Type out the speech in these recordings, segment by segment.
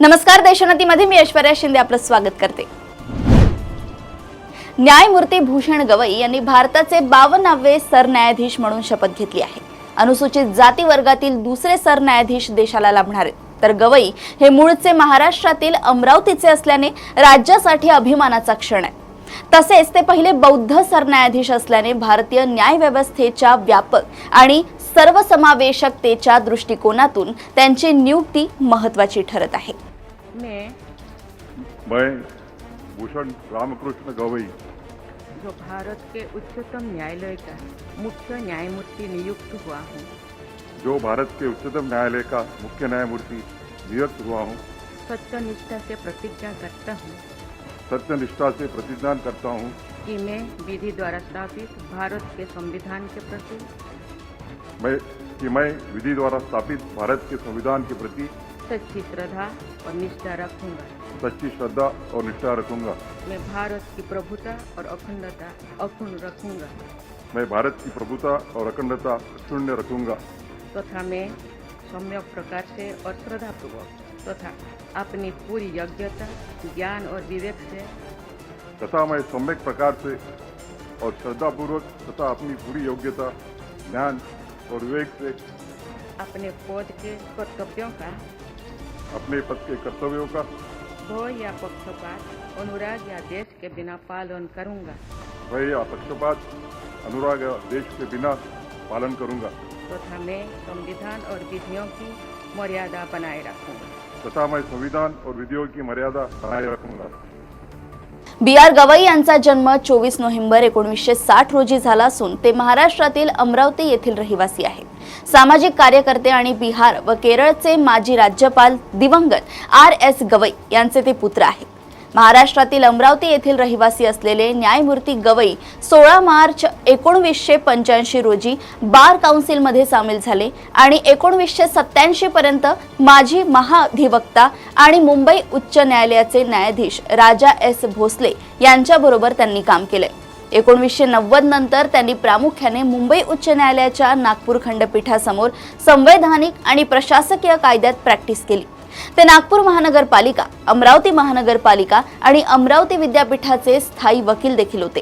नमस्कार, देशोन्नतीमध्ये मी ऐश्वर्या शिंदे आपलं स्वागत करते। न्यायमूर्ती भूषण गवई यांनी भारताचे 52वे सरन्यायाधीश म्हणून शपथ घेतली आहे। अनुसूचित जाती वर्गातील दुसरे सरन्यायाधीश देशाला लाभणार आहेत। तर गवई हे मूळचे महाराष्ट्रातील अमरावतीचे असल्याने राज्यासाठी अभिमानाचा क्षण आहे। तसेच ते पहिले बौद्ध सरन्यायाधीश असल्याने भारतीय न्यायव्यवस्थेच्या व्यापक आणि सर्वसमावेशकतेच्या दृष्टिकोनातून त्यांची नियुक्ती महत्त्वाची ठरत आहे। मैं भूषण रामकृष्ण गवई जो भारत के उच्चतम न्यायालय का मुख्य न्यायमूर्ति नियुक्त हुआ हूँ। जो भारत के उच्चतम न्यायालय का मुख्य न्यायमूर्ति नियुक्त हुआ हूँ। सत्यनिष्ठा से प्रतिज्ञा करता हूँ सत्यनिष्ठा से प्रतिज्ञा करता हूँ कि मैं विधि द्वारा स्थापित भारत के संविधान के प्रति मैं विधि द्वारा स्थापित भारत के संविधान के प्रति सच्ची श्रद्धा और निष्ठा रखूंगा। सच्ची श्रद्धा और निष्ठा रखूंगा। मैं भारत की प्रभुता और अखंडता अक्षुण्ण रखूंगा। मैं भारत की प्रभुता और अखंडता अक्षुण्ण रखूंगा तथा मैं सम्यक प्रकार से और श्रद्धापूर्वक तथा अपनी पूरी योग्यता, ज्ञान और विवेक से तथा मैं सम्यक प्रकार से और श्रद्धापूर्वक तथा अपनी पूरी योग्यता, ज्ञान और विवेक से अपने पद के कर्तव्यों का, अपने पद के कर्तव्यों का भय या पक्षपात, अनुराग या देश के बिना पालन करूंगा। भय या पक्षपात, अनुराग या देश के बिना पालन करूंगा तथा मैं संविधान और विधियों की मर्यादा बनाए रखूंगा। तथा मैं संविधान और विधियों की मर्यादा बनाए रखूंगा। बी.आर. गवई यांचा जन्म 24 नोव्हेंबर 1960 रोजी झाला असून ते महाराष्ट्रातील अमरावती येथील रहिवासी आहेत। सामाजिक कार्यकर्ते आणि बिहार व केरळचे माजी राज्यपाल दिवंगत आर.एस. गवई यांचे ते पुत्र आहेत। महाराष्ट्रातील अमरावती येथील रहिवासी असलेले न्यायमूर्ती गवई 16 मार्च 1985 रोजी बार काउन्सिलमध्ये सामील झाले आणि 1987 पर्यंत माजी महाधिवक्ता आणि मुंबई उच्च न्यायालयाचे न्यायाधीश राजा एस भोसले यांच्याबरोबर त्यांनी काम केले। 1990 नंतर त्यांनी प्रामुख्याने मुंबई उच्च न्यायालयाच्या नागपूर खंडपीठासमोर संवैधानिक आणि प्रशासकीय कायद्यात प्रॅक्टिस केली। ते नागपूर महानगरपालिका, अमरावती महानगरपालिका आणि अमरावती विद्यापीठाचे स्थायी वकील देखील होते।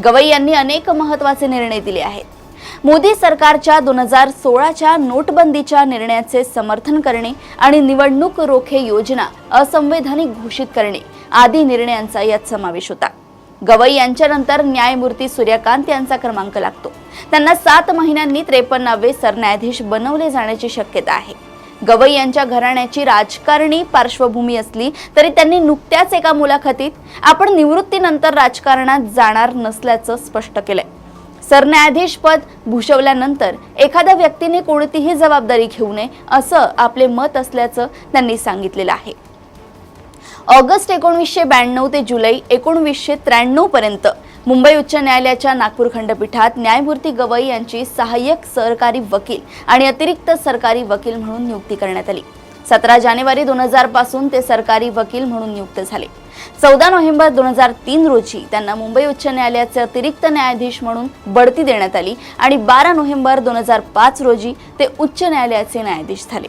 गवई यांनी अनेक महत्त्वाचे निर्णय दिले आहेत। मोदी सरकारच्या 2016च्या नोटबंदीच्या निर्णयाचे समर्थन करणे आणि निवडणूक रोखे योजना असंवैधानिक घोषित करणे आदी निर्णयांचा यात समावेश होता। गवई यांच्यानंतर न्यायमूर्ती सूर्यकांत यांचा क्रमांक लागतो। त्यांना 7 महिन्यांनी 53वे सरन्यायाधीश बनवले जाण्याची शक्यता आहे। गवई यांच्या घराण्याची राजकारणी पार्श्वभूमी असली तरी त्यांनी नुकत्याच एका मुलाखतीत आपण निवृत्तीनंतर राजकारणात जाणार नसल्याचं स्पष्ट केलंय। सरन्यायाधीश पद भूषवल्यानंतर एखाद्या व्यक्तीने कोणतीही जबाबदारी घेऊ नये असं आपले मत असल्याचं त्यांनी सांगितलेलं आहे। ऑगस्ट 1992 ते जुलै 1993 पर्यंत मुंबई उच्च न्यायालयाच्या नागपूर खंडपीठात न्यायमूर्ती गवई यांची सहाय्यक सरकारी वकील आणि अतिरिक्त सरकारी वकील म्हणून नियुक्ती करण्यात आली। 17 जानेवारी 2000 पासून ते सरकारी वकील म्हणून नियुक्त झाले। 14 नोव्हेंबर 2003 रोजी त्यांना मुंबई उच्च न्यायालयाचे अतिरिक्त न्यायाधीश म्हणून बढती देण्यात आली आणि 12 नोव्हेंबर 2005 रोजी ते उच्च न्यायालयाचे न्यायाधीश झाले।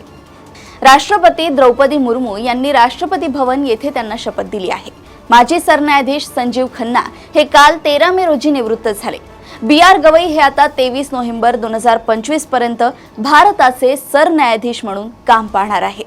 राष्ट्रपती द्रौपदी मुर्मू यांनी राष्ट्रपती भवन येथे त्यांना शपथ दिली आहे। माजी सरन्यायाधीश संजीव खन्ना हे काल 13 मे रोजी निवृत्त झाले। बी.आर. गवई हे आता 23 नोव्हेंबर 2025 पर्यंत भारताचे सरन्यायाधीश म्हणून काम पाहणार आहेत।